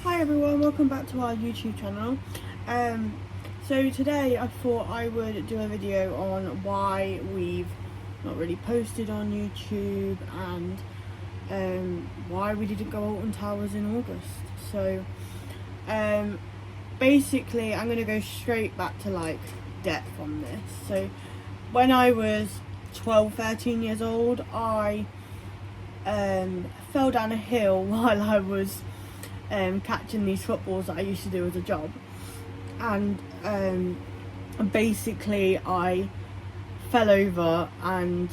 Hi everyone, welcome back to our YouTube channel. So today I thought I would do a video on why we've not really posted on YouTube and why we didn't go Alton Towers in August. So basically I'm going to go straight back to like depth on this. So when I was 13 years old, I fell down a hill while I was catching these footballs that I used to do as a job, and basically I fell over and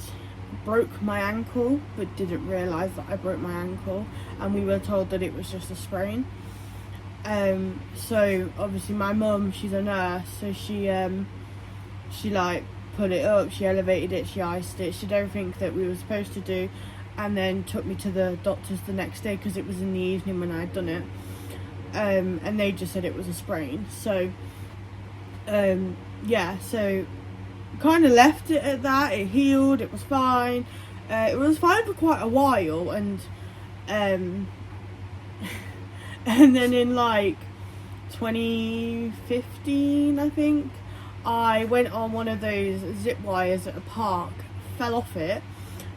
broke my ankle, but didn't realise that I broke my ankle, and we were told that it was just a sprain. So obviously my mum, she's a nurse, so she like put it up, she elevated it, she iced it, she did everything that we were supposed to do, and then took me to the doctors the next day because it was in the evening when I'd done it, and they just said it was a sprain. So yeah, so kind of left it at that. It healed, it was fine. It was fine for quite a while, and and then in like 2015 I think, I went on one of those zip wires at a park, fell off it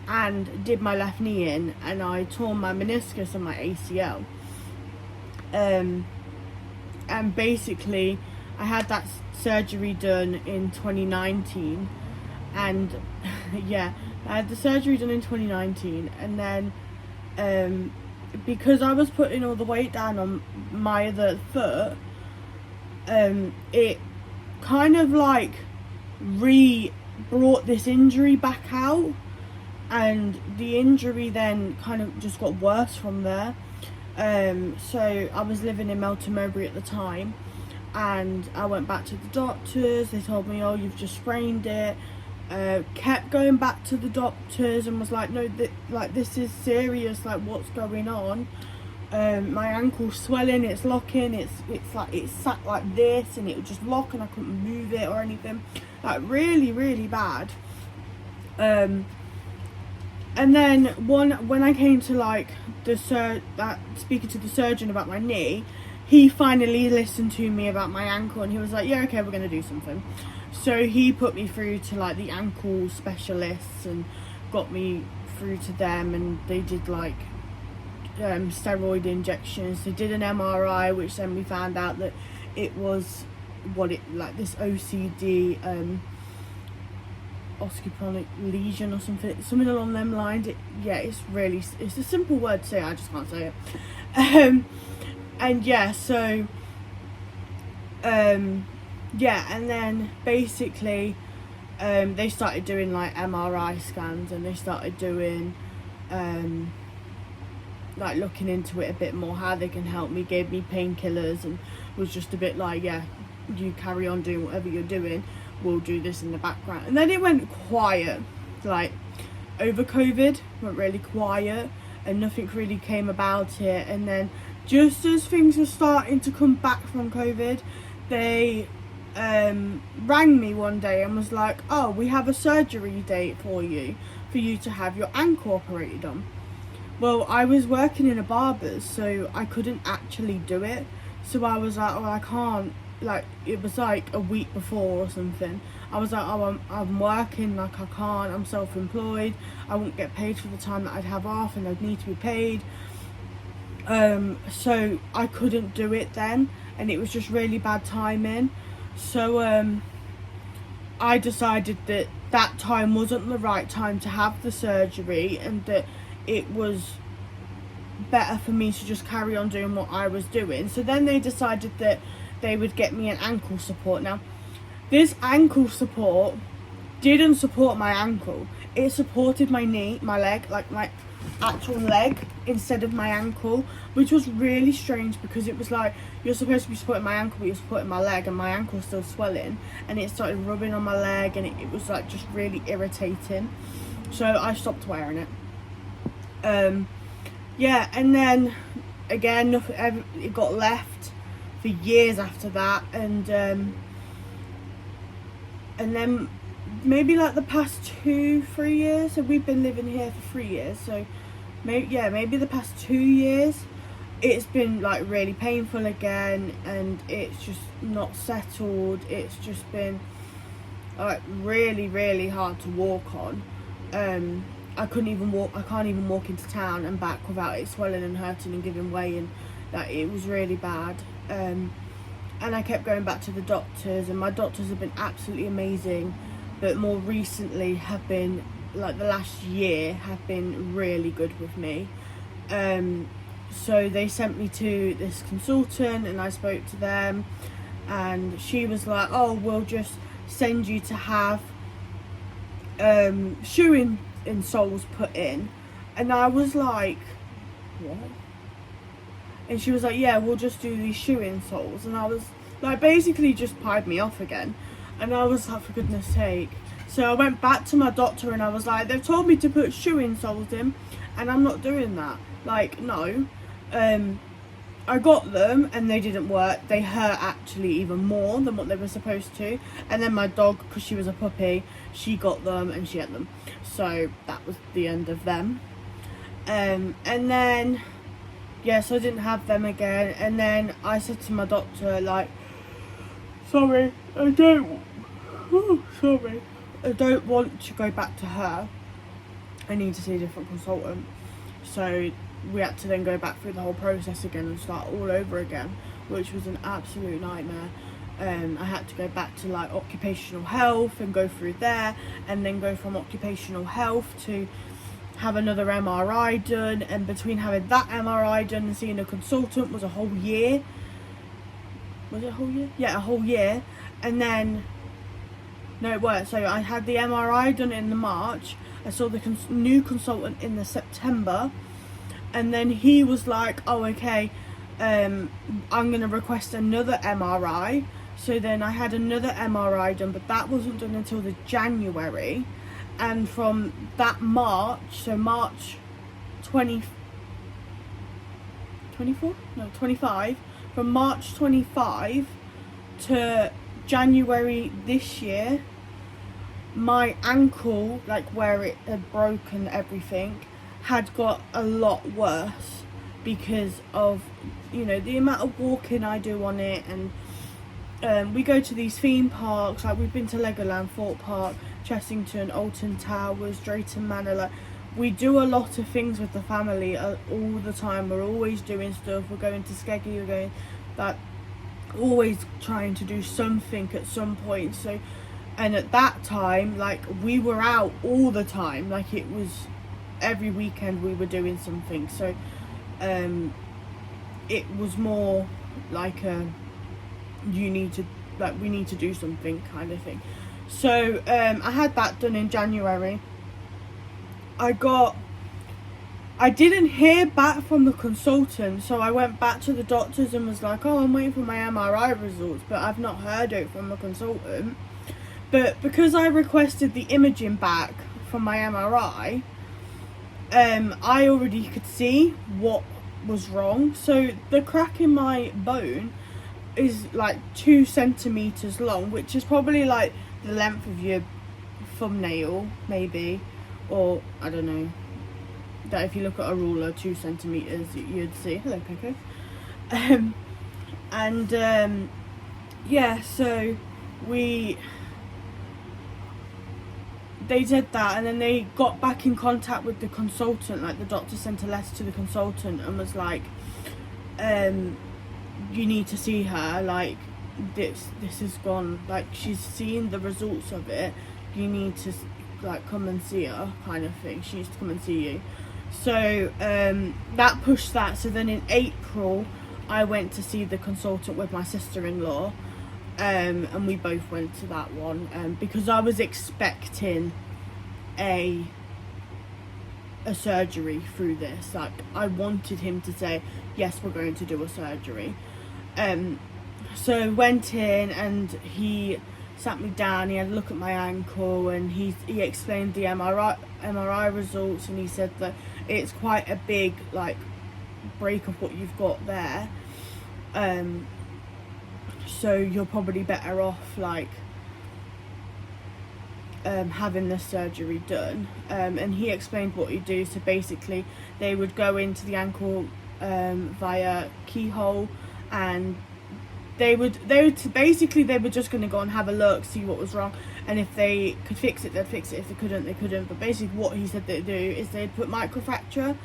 and did my left knee in, and I tore my meniscus and my ACL. And basically I had that surgery done in 2019, and yeah, I had the surgery done in 2019, and then because I was putting all the weight down on my other foot, it kind of like brought this injury back out, and the injury then kind of just got worse from there. So I was living in Melton Mowbray at the time, and I went back to the doctors. They told me, oh, you've just sprained it. Kept going back to the doctors and was like, no, this is serious, like what's going on? My ankle's swelling, it's locking, it's like it's sat like this, and it would just lock and I couldn't move it or anything, like really bad. And then when I came to like speaking to the surgeon about my knee, he finally listened to me about my ankle, and he was like, yeah, okay, we're gonna do something. So he put me through to like the ankle specialists and got me through to them, and they did like steroid injections. They did an MRI, which then we found out that it was this OCD, osteopenic lesion or something along them lines. It's a simple word to say, I just can't say it. And yeah, so yeah, and then basically they started doing like MRI scans, and they started doing like looking into it a bit more, how they can help me, gave me painkillers, and was just a bit like, yeah, you carry on doing whatever you're doing, we'll do this in the background. And then it went quiet, like over COVID, went really quiet, and nothing really came about it. And then just as things were starting to come back from COVID, they rang me one day and was like, oh, we have a surgery date for you to have your ankle operated on. Well, I was working in a barber's, so I couldn't actually do it. So I was like, oh, I can't. Like, it was like a week before or something. I was like, oh, I'm working, like I can't, I'm self-employed, I won't get paid for the time that I'd have off, and I'd need to be paid. So I couldn't do it then, and it was just really bad timing. So I decided that time wasn't the right time to have the surgery, and that it was better for me to just carry on doing what I was doing. So then they decided that they would get me an ankle support. Now, this ankle support didn't support my ankle. It supported my knee, my leg, like my actual leg instead of my ankle, which was really strange, because it was like, you're supposed to be supporting my ankle, but you're supporting my leg, and my ankle's still swelling, and it started rubbing on my leg, and it was like just really irritating. So I stopped wearing it. Yeah, and then again, it got left for years after that, and then maybe like the past 2-3 years, so we've been living here for 3 years, so maybe the past 2 years, it's been like really painful again, and it's just not settled. It's just been like really hard to walk on. I can't even walk into town and back without it swelling and hurting and giving way, and that it was really bad. And I kept going back to the doctors, and my doctors have been absolutely amazing, but more recently have been, like the last year, have been really good with me. So they sent me to this consultant, and I spoke to them, and she was like, oh, we'll just send you to have shoe insoles put in. And I was like, what? And she was like, yeah, we'll just do these shoe insoles. And I was like, basically just pied me off again. And I was like, for goodness sake. So I went back to my doctor and I was like, they've told me to put shoe insoles in, and I'm not doing that. Like, no. I got them and they didn't work. They hurt actually even more than what they were supposed to. And then my dog, because she was a puppy, she got them and she ate them. So that was the end of them. And then, yes, I didn't have them again. And then I said to my doctor, like, sorry, I don't want to go back to her. I need to see a different consultant. So we had to then go back through the whole process again and start all over again, which was an absolute nightmare. I had to go back to like occupational health and go through there, and then go from occupational health to have another MRI done, and between having that MRI done and seeing a consultant was a whole year. Was it a whole year? Yeah, a whole year. And then, no, it weren't. So I had the MRI done in the March. I saw the new consultant in the September. And then he was like, oh, okay, I'm going to request another MRI. So then I had another MRI done, but that wasn't done until the January. And from that March, so March 25, from March 25 to January this year, my ankle, like where it had broken everything, had got a lot worse because of, you know, the amount of walking I do on it. And we go to these theme parks, like we've been to Legoland, Thorpe Park, Chessington, Alton Towers, Drayton Manor. Like, we do a lot of things with the family all the time. We're always doing stuff. We're going to Skeggy, we're going, like, always trying to do something at some point. So, and at that time, like, we were out all the time. Like, it was every weekend we were doing something. So it was more like a we need to do something kind of thing. So I had that done in January. I didn't hear back from the consultant, so I went back to the doctors and was like, oh, I'm waiting for my MRI results, but I've not heard it from the consultant. But because I requested the imaging back from my MRI, I already could see what was wrong. So the crack in my bone is like 2 centimeters long, which is probably like the length of your thumbnail, maybe, or I don't know. That if you look at a ruler, 2 centimeters, you'd see. Hello, Coco. Yeah. So they did that, and then they got back in contact with the consultant. Like, the doctor sent a letter to the consultant and was like, you need to see her, like, this has gone, like, she's seen the results of it, you need to, like, come and see her, kind of thing. She needs to come and see you. So that pushed that. So then in April I went to see the consultant with my sister-in-law, and we both went to that one, because I was expecting a surgery through this. Like, I wanted him to say, yes, we're going to do a surgery. So went in and he sat me down, he had a look at my ankle, and he explained the MRI results, and he said that it's quite a big, like, break of what you've got there. So you're probably better off, like, having the surgery done. And he explained what he'd do. So basically they would go into the ankle via Keyhole, and they were just going to go and have a look, see what was wrong, and if they could fix it, they'd fix it. If they couldn't, they couldn't. But basically what he said they'd do is they'd put microfracture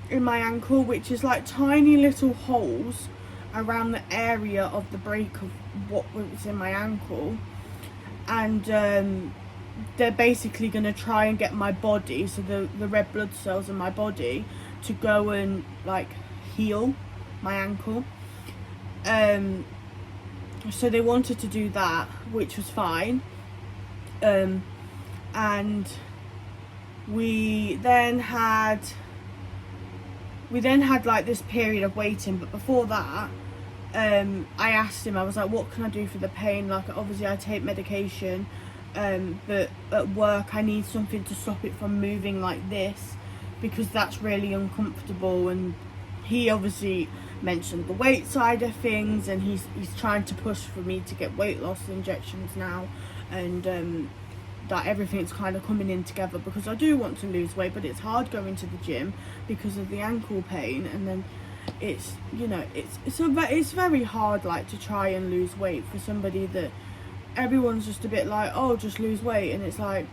in my ankle, which is like tiny little holes around the area of the break of what was in my ankle, and they're basically going to try and get my body, so the red blood cells in my body, to go and like heal my ankle. So they wanted to do that, which was fine. And we then had like this period of waiting, but before that, I asked him, I was like, what can I do for the pain? Like, obviously I take medication, but at work I need something to stop it from moving like this, because that's really uncomfortable. And he obviously mentioned the weight side of things, and he's trying to push for me to get weight loss injections now, and that everything's kind of coming in together, because I do want to lose weight, but it's hard going to the gym because of the ankle pain. And then it's, you know, it's very hard, like, to try and lose weight for somebody that everyone's just a bit like, oh, just lose weight, and it's like,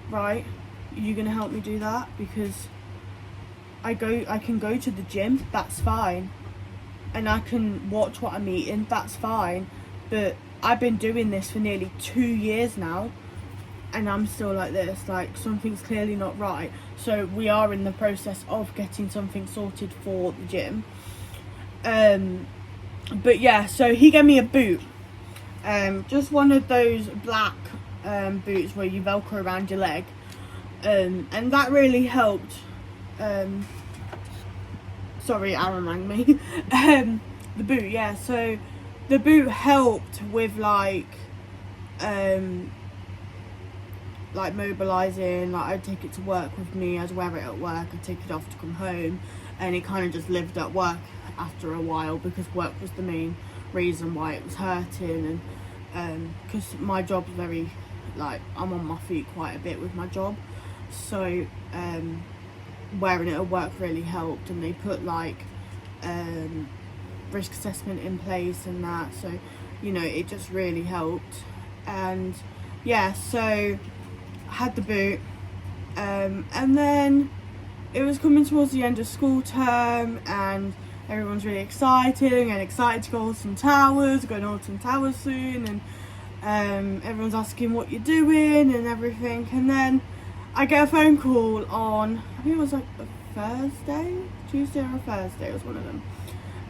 right, are you gonna help me do that? Because I can go to the gym, that's fine, and I can watch what I'm eating, that's fine, but I've been doing this for nearly 2 years now, and I'm still like this. Like, something's clearly not right. So we are in the process of getting something sorted for the gym. But yeah, so he gave me a boot, just one of those black boots where you velcro around your leg, and that really helped. Sorry, Aaron rang me. The boot, yeah, so the boot helped with like mobilising. Like, I'd take it to work with me, I'd wear it at work, I'd take it off to come home, and it kind of just lived at work after a while, because work was the main reason why it was hurting. And because my job's very, like, I'm on my feet quite a bit with my job, so wearing it at work really helped. And they put like risk assessment in place and that, so, you know, it just really helped. And yeah, so I had the boot, and then it was coming towards the end of school term, and everyone's really excited to go Alton Towers, going to Alton Towers soon, and everyone's asking what you're doing and everything. And then I get a phone call on, I think it was like a Tuesday or a Thursday, it was one of them,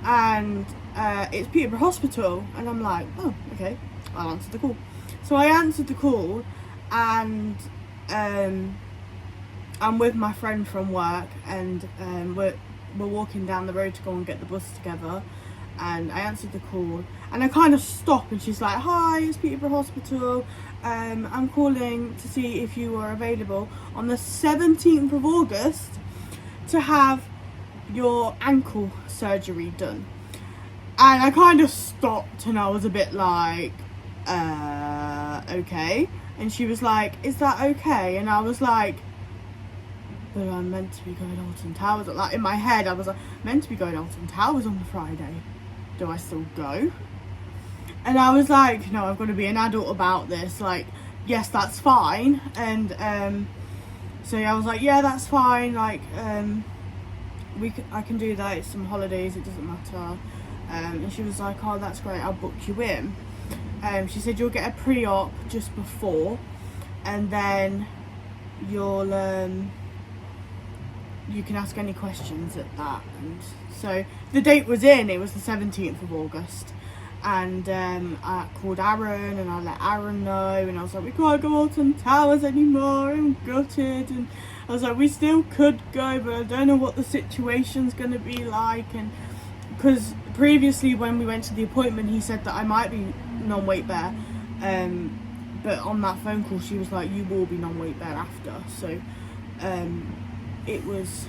and it's Peterborough Hospital, and I'm like, oh, okay, I'll answer the call. So I answered the call, and I'm with my friend from work, and we're walking down the road to go and get the bus together, and I answered the call, and I kind of stop, and she's like, hi, it's Peterborough Hospital, I'm calling to see if you are available on the 17th of August to have your ankle surgery done. And I kind of stopped, and I was a bit like, okay. And she was like, is that okay? And I was like, but I'm meant to be going to Alton Towers. Like, in my head, I was like, meant to be going to Alton Towers on the Friday. Do I still go? And I was like, no, I've got to be an adult about this. Like, yes, that's fine. And so I was like, yeah, that's fine. Like, I can do that. It's some holidays. It doesn't matter. And she was like, oh, that's great. I'll book you in. She said you'll get a pre-op just before, and then you'll you can ask any questions at that. And so the date was in, it was the 17th of August, and I called Aaron, and I let Aaron know, and I was like, we can't go to Alton Towers anymore, I'm gutted. And I was like, we still could go, but I don't know what the situation's going to be like. And because previously when we went to the appointment, he said that I might be non-weight bear, but on that phone call she was like, you will be non-weight bear after. So it was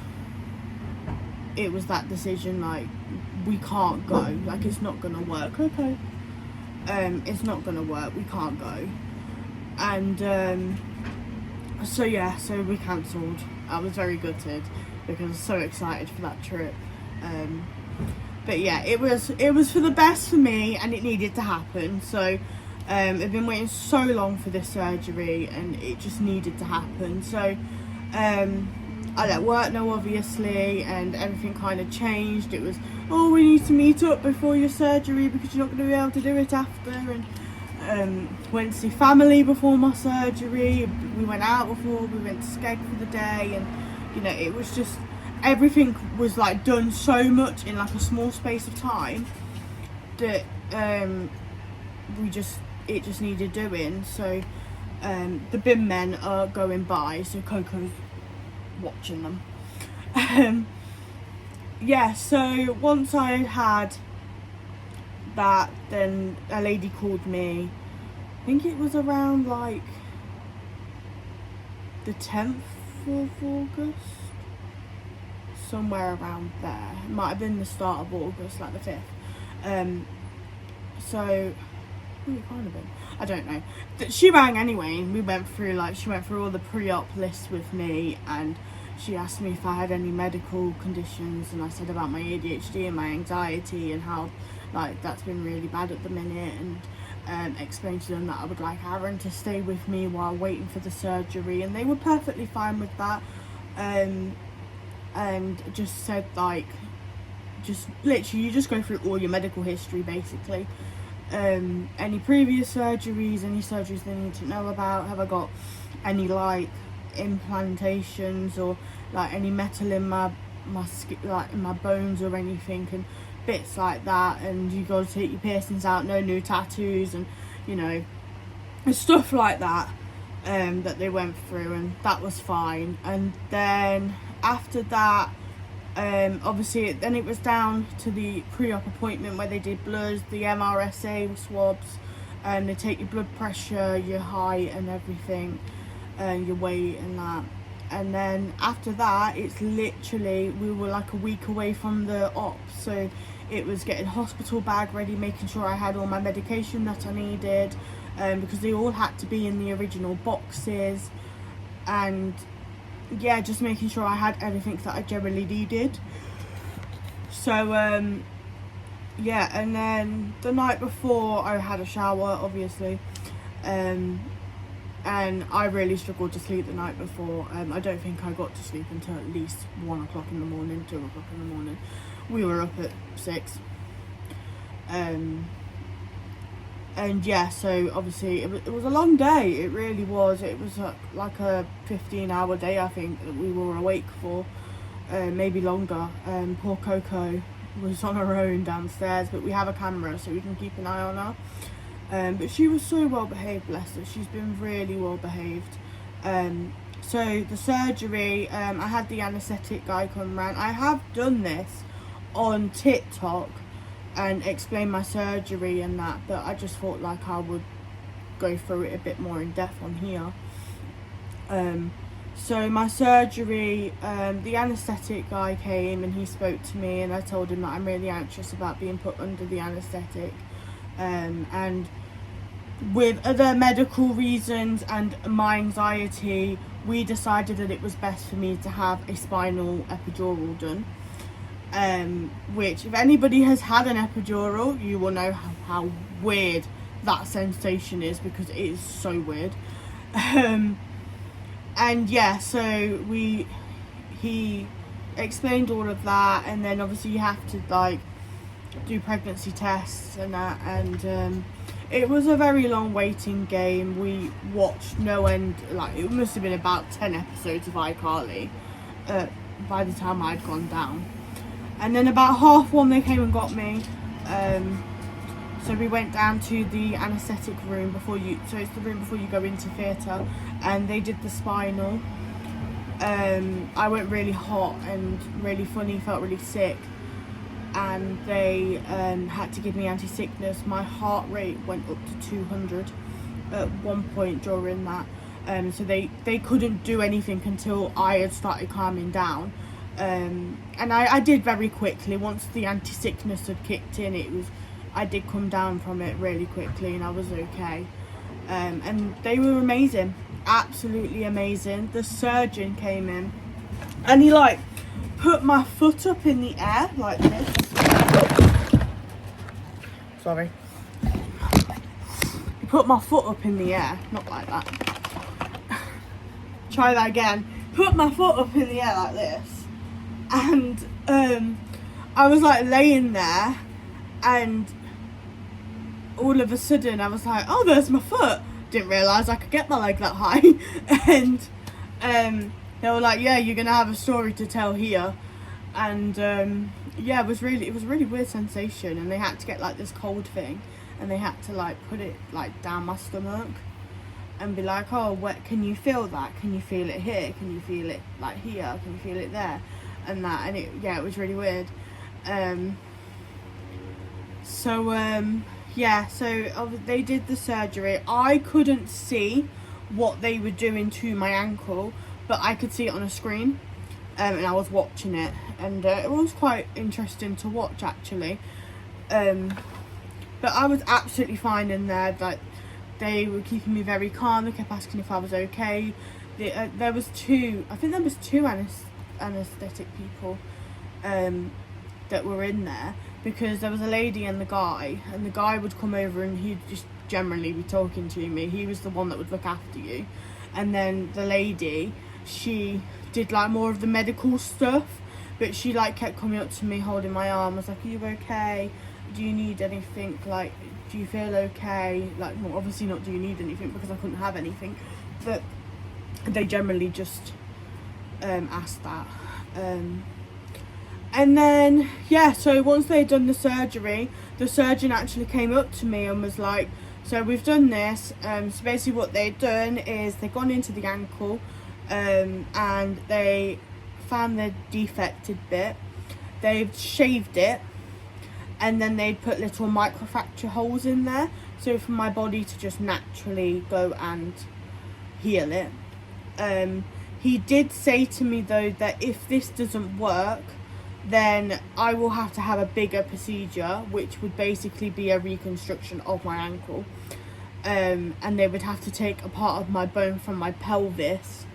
that decision, like, we can't go, like, it's not gonna work. Okay, it's not gonna work, we can't go. And so we cancelled. I was very gutted because I was so excited for that trip. But yeah, it was for the best for me, and it needed to happen. So I've been waiting so long for this surgery, and it just needed to happen. So I let work know, obviously, and everything kind of changed. It was, oh, we need to meet up before your surgery because you're not going to be able to do it after. And went to see family before my surgery. We went out before. We went to Skeg for the day, and you know, it was just, everything was like done so much in like a small space of time that it just needed doing. So the bin men are going by, so Coco's watching them. Yeah, so once I had that, then a lady called me, I think it was around like the 10th of August, somewhere around there. It might have been the start of August, like the 5th. So who it kind of been, I don't know. She rang anyway, and she went through all the pre-op lists with me, and she asked me if I had any medical conditions, and I said about my ADHD and my anxiety and how like that's been really bad at the minute, and explained to them that I would like Aaron to stay with me while waiting for the surgery, and they were perfectly fine with that. And just said like, just literally, you just go through all your medical history basically. Any previous surgeries, any surgeries they need to know about, have I got any like implantations or like any metal in my like in my bones or anything, and bits like that, and you got to take your piercings out, no new tattoos, and you know, and stuff like that, that they went through, and that was fine. And then after that, obviously then it was down to the pre-op appointment where they did bloods, the MRSA swabs, and they take your blood pressure, your height and everything, and your weight and that. And then after that, it's literally, we were like a week away from the op, so it was getting hospital bag ready, making sure I had all my medication that I needed, because they all had to be in the original boxes, and yeah, just making sure I had everything that I generally needed. So yeah, and then the night before I had a shower, obviously, and I really struggled to sleep the night before. I don't think I got to sleep until at least 1 o'clock in the morning, 2 o'clock in the morning. We were up at 6. And yeah, so obviously it was a long day. It really was. It was like a 15-hour day, I think, that we were awake for, maybe longer. Poor Coco was on her own downstairs, but we have a camera so we can keep an eye on her. But she was so well behaved, bless her. She's been really well behaved. So the surgery, I had the anaesthetic guy come round. I have done this on TikTok and explain my surgery and that, but I just thought like I would go through it a bit more in depth on here. So my surgery, the anaesthetic guy came and he spoke to me, and I told him that I'm really anxious about being put under the anaesthetic, and with other medical reasons and my anxiety, we decided that it was best for me to have a spinal epidural done. Which, if anybody has had an epidural, you will know how weird that sensation is, because it is so weird. And yeah, so he explained all of that, and then obviously you have to like do pregnancy tests and that, and it was a very long waiting game. We watched no end, like it must have been about 10 episodes of iCarly by the time I'd gone down. And then about 1:30 they came and got me. So we went down to the anaesthetic room so it's the room before you go into theatre, and they did the spinal. I went really hot and really funny, felt really sick, and they had to give me anti-sickness. My heart rate went up to 200 at one point during that. So they couldn't do anything until I had started calming down. And I did very quickly. Once the anti-sickness had kicked in, I did come down from it really quickly, and I was okay. And they were amazing, absolutely amazing. The surgeon came in, and he like put my foot up in the air like this. Sorry. Put my foot up in the air, not like that. Try that again. Put my foot up in the air like this. And I was like laying there, and all of a sudden I was like, oh, there's my foot. Didn't realise I could get my leg that high. And they were like, yeah, you're gonna have a story to tell here. And yeah, it was really weird sensation. And they had to get like this cold thing, and they had to like put it like down my stomach and be like, oh, what, can you feel that? Can you feel it here? Can you feel it like here? Can you feel it there? And that, and it was really weird. Yeah, so they did the surgery. I couldn't see what they were doing to my ankle, but I could see it on a screen, and I was watching it, and it was quite interesting to watch actually. But I was absolutely fine in there. Like, they were keeping me very calm. They kept asking if I was okay. There was two anaesthetic people that were in there, because there was a lady and the guy would come over and he'd just generally be talking to me. He was the one that would look after you. And then the lady, she did like more of the medical stuff, but she like kept coming up to me, holding my arm. I was like, are you okay? Do you need anything? Like, do you feel okay? Like, well, obviously not do you need anything, because I couldn't have anything, but they generally just asked that. And then, yeah, so once they'd done the surgery, the surgeon actually came up to me and was like, so we've done this. So basically what they'd done is they'd gone into the ankle, and they found the defected bit. They've shaved it, and then they'd put little microfracture holes in there, so for my body to just naturally go and heal it. He did say to me though that if this doesn't work, then I will have to have a bigger procedure, which would basically be a reconstruction of my ankle. And they would have to take a part of my bone from my pelvis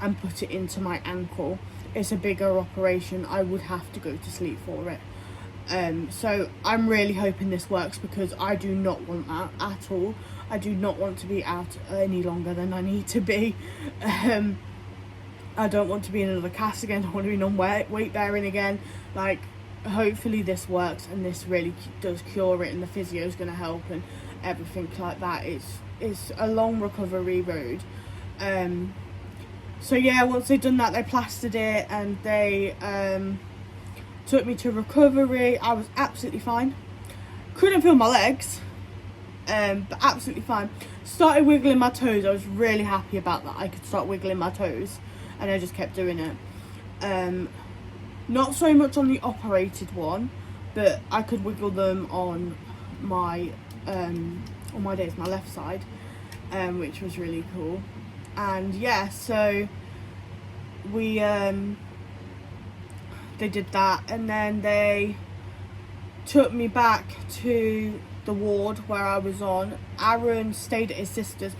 and put it into my ankle. It's a bigger operation. I would have to go to sleep for it. So I'm really hoping this works, because I do not want that at all. I do not want to be out any longer than I need to be. I don't want to be in another cast again. I don't want to be on weight bearing again. Like, hopefully this works and this really does cure it, and the physio is going to help and everything like that. It's a long recovery road. So yeah, once they'd done that, they plastered it, and they took me to recovery. I was absolutely fine. Couldn't feel my legs, but absolutely fine. Started wiggling my toes. I was really happy about that. I could start wiggling my toes, and I just kept doing it. Not so much on the operated one, but I could wiggle them on my days, my left side, which was really cool. And yeah, so we they did that, and then they took me back to the ward where I was on. Aaron stayed at his sister's,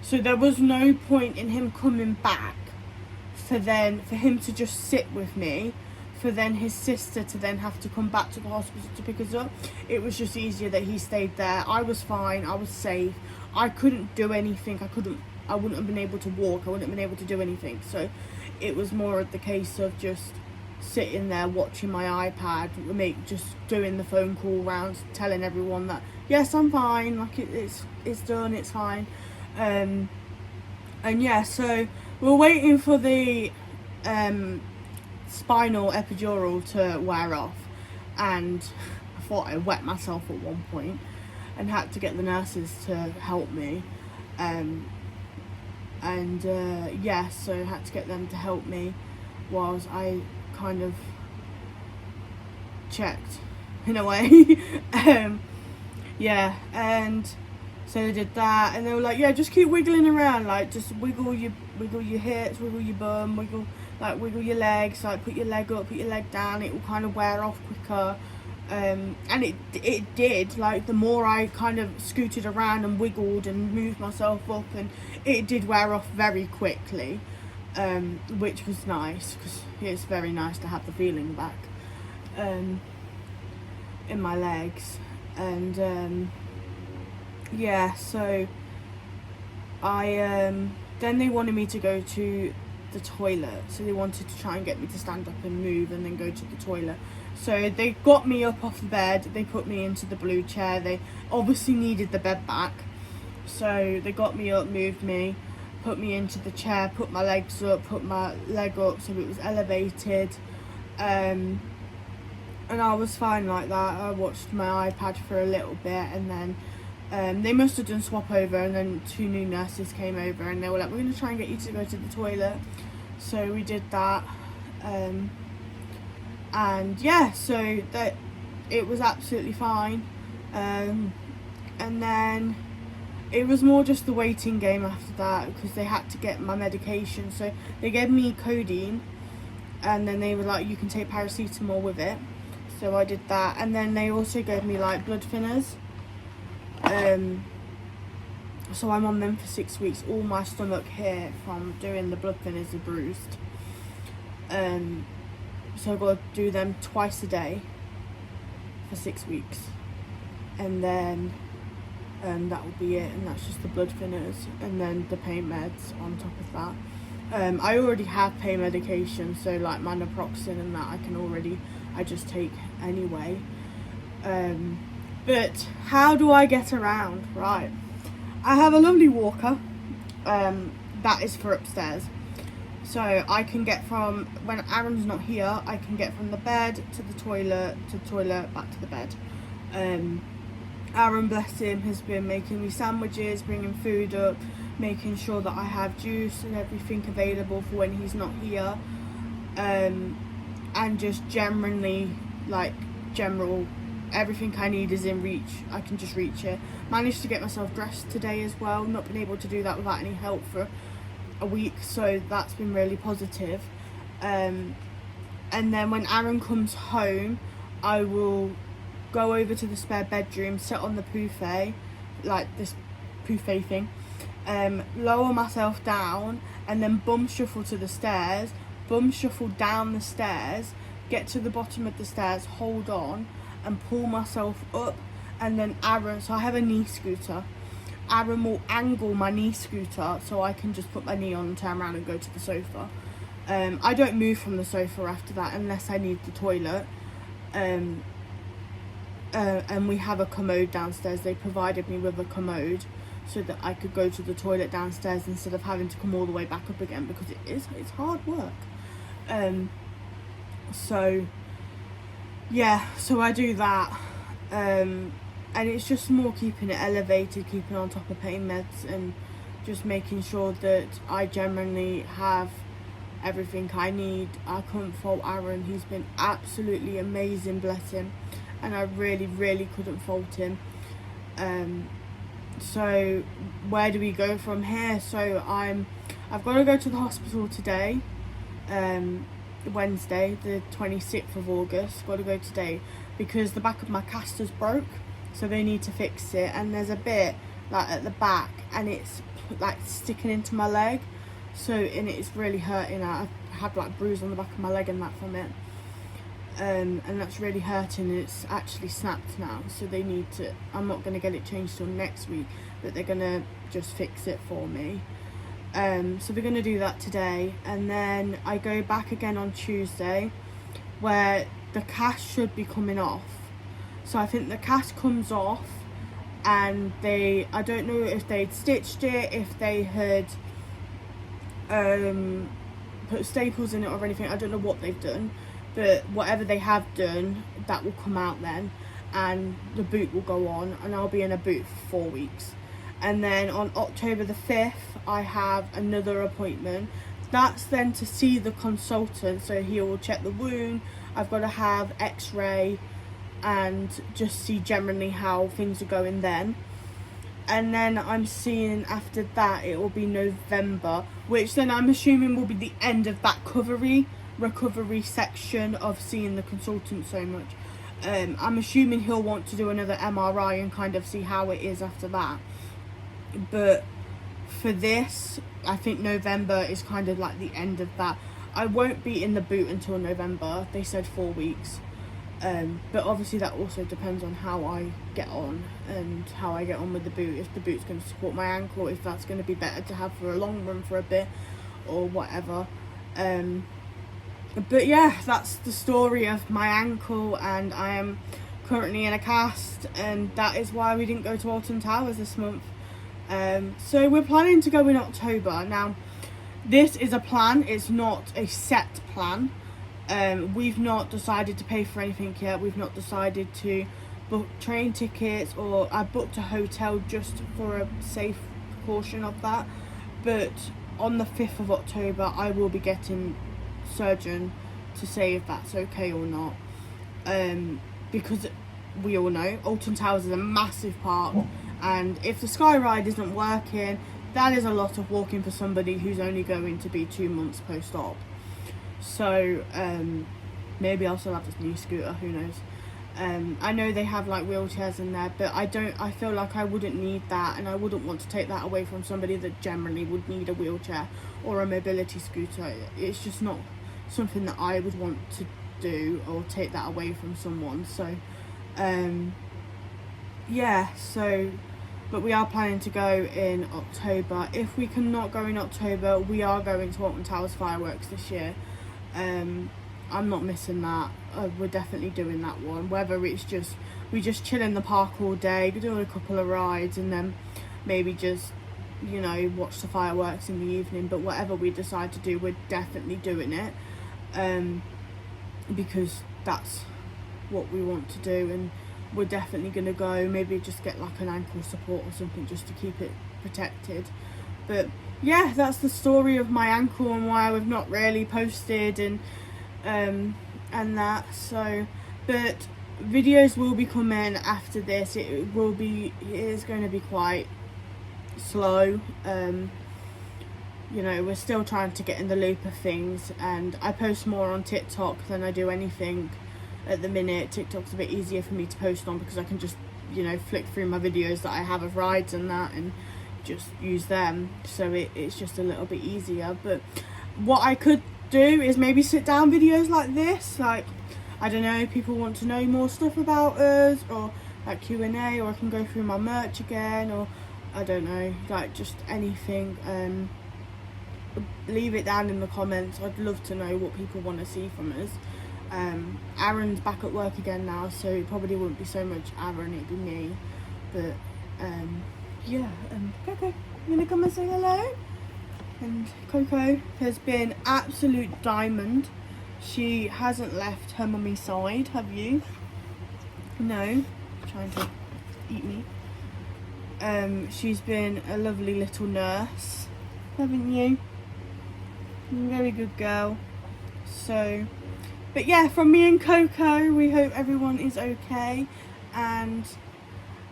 so there was no point in him coming back for him to just sit with me, for then his sister to then have to come back to the hospital to pick us up. It was just easier that he stayed there. I was fine, I was safe. I couldn't do anything. I wouldn't have been able to walk. I wouldn't have been able to do anything. So it was more of the case of just sitting there watching my iPad, just doing the phone call rounds, telling everyone that yes, I'm fine, like it's done, it's fine. And yeah, so we're waiting for the spinal epidural to wear off, and I thought I wet myself at one point and had to get the nurses to help me. Yeah, so I had to get them to help me whilst I kind of checked in a way. Yeah, and so they did that, and they were like, yeah, just keep wiggling around, like just wiggle your hips, wiggle your bum, wiggle your legs, like put your leg up, put your leg down, it will kind of wear off quicker. And it did. Like, the more I kind of scooted around and wiggled and moved myself up, and it did wear off very quickly. which was nice because it's very nice to have the feeling back in my legs. And yeah, so I then they wanted me to go to the toilet, so they wanted to try and get me to stand up and move and then go to the toilet. So they got me up off the bed, they put me into the blue chair. They obviously needed the bed back, so they got me up, moved me, put me into the chair, put my legs up, put my leg up so it was elevated, and I was fine like that. I watched my iPad for a little bit, and then they must have done swap over, and then 2 new nurses came over and they were like, we're going to try and get you to go to the toilet. So we did that, and yeah, so that it was absolutely fine, and then it was more just the waiting game after that because they had to get my medication. So they gave me codeine, and then they were like, you can take paracetamol with it. So I did that, and then they also gave me like blood thinners. So I'm on them for 6 weeks. All my stomach here from doing the blood thinners are bruised. So I've got to do them twice a day for 6 weeks, and then that will be it. And that's just the blood thinners, and then the pain meds on top of that. I already have pain medication, so like my naproxen and that I just take anyway. But how do I get around? Right, I have a lovely walker that is for upstairs, so I can get from, when Aaron's not here, I can get from the bed to the toilet, back to the bed. Aaron, bless him, has been making me sandwiches, bringing food up, making sure that I have juice and everything available for when he's not here, and just generally, like, everything I need is in reach. I can just reach it. Managed to get myself dressed today as well. Not been able to do that without any help for a week, so that's been really positive. And then when Aaron comes home, I will go over to the spare bedroom, sit on the buffet, like this buffet thing, lower myself down, and then bum shuffle to the stairs, bum shuffle down the stairs, get to the bottom of the stairs, hold on, and pull myself up. And then Aaron, so I have a knee scooter, Aaron will angle my knee scooter so I can just put my knee on and turn around and go to the sofa. I don't move from the sofa after that unless I need the toilet. And we have a commode downstairs. They provided me with a commode so that I could go to the toilet downstairs instead of having to come all the way back up again, because it's hard work. So yeah, so I do that, and it's just more keeping it elevated, keeping on top of pain meds, and just making sure that I generally have everything I need. I couldn't fault Aaron. He's been absolutely amazing, bless him, and I really couldn't fault him. So where do we go from here? So I've got to go to the hospital today, Wednesday the 26th of August. Got to go today because the back of my caster's broke, so they need to fix it, and there's a bit like at the back and it's like sticking into my leg, so, and it's really hurting. I've had like bruise on the back of my leg and that from it, and that's really hurting. It's actually snapped now, so they need to, I'm not going to get it changed till next week, but they're going to just fix it for me. So we're going to do that today, and then I go back again on Tuesday where the cast should be coming off. So I think the cast comes off, and I don't know if they'd stitched it, if they had put staples in it or anything. I don't know what they've done, but whatever they have done, that will come out then, and the boot will go on, and I'll be in a boot for 4 weeks. And then on October the 5th I have another appointment. That's then to see the consultant, so he will check the wound. I've got to have x-ray and just see generally how things are going then. And then I'm seeing, after that it will be November, which then I'm assuming will be the end of that recovery section of seeing the consultant so much. I'm assuming he'll want to do another MRI and kind of see how it is after that. But for this, I think November is kind of like the end of that. I won't be in the boot until November. They said 4 weeks. But obviously that also depends on how I get on and how I get on with the boot. If the boot's going to support my ankle, if that's going to be better to have for a long run for a bit or whatever. But yeah, that's the story of my ankle, and I am currently in a cast, and that is why we didn't go to Alton Towers this month. So we're planning to go in October. Now, this is a plan, it's not a set plan. We've not decided to pay for anything yet. We've not decided to book train tickets, or I booked a hotel just for a safe precaution of that. But on the 5th of October, I will be getting surgeon to say if that's okay or not. Because we all know Alton Towers is a massive park, and if the Sky Ride isn't working, that is a lot of walking for somebody who's only going to be 2 months post-op. So maybe I'll still have this new scooter, who knows. I know they have like wheelchairs in there, but I feel like I wouldn't need that, and I wouldn't want to take that away from somebody that generally would need a wheelchair or a mobility scooter. It's just not something that I would want to do, or take that away from someone. So yeah, so but we are planning to go in October. If we cannot go in October, we are going to Alton Towers fireworks this year. I'm not missing that. We're definitely doing that one, whether it's just we just chill in the park all day, do a couple of rides, and then maybe just, you know, watch the fireworks in the evening. But whatever we decide to do, we're definitely doing it, because that's what we want to do, and we're definitely going to go. Maybe just get like an ankle support or something just to keep it protected. But yeah, that's the story of my ankle and why we've not really posted and that. So, but videos will be coming after this. It is going to be quite slow. You know, we're still trying to get in the loop of things, and I post more on TikTok than I do anything at the minute. TikTok's a bit easier for me to post on because I can just, you know, flick through my videos that I have of rides and that and just use them, so it's just a little bit easier. But what I could do is maybe sit down videos like this, like, I don't know, people want to know more stuff about us, or like Q&A, or I can go through my merch again, or I don't know, like just anything. Leave it down in the comments. I'd love to know what people want to see from us. Aaron's back at work again now, so it probably wouldn't be so much Aaron, it'd be me. But yeah, and Coco, you gonna come and say hello? And Coco has been absolute diamond. She hasn't left her mummy's side, have you? No, trying to eat me. She's been a lovely little nurse, haven't you? Very good girl. So, but yeah, from me and Coco, we hope everyone is okay and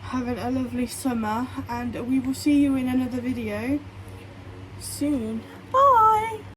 having a lovely summer, and we will see you in another video soon. Bye!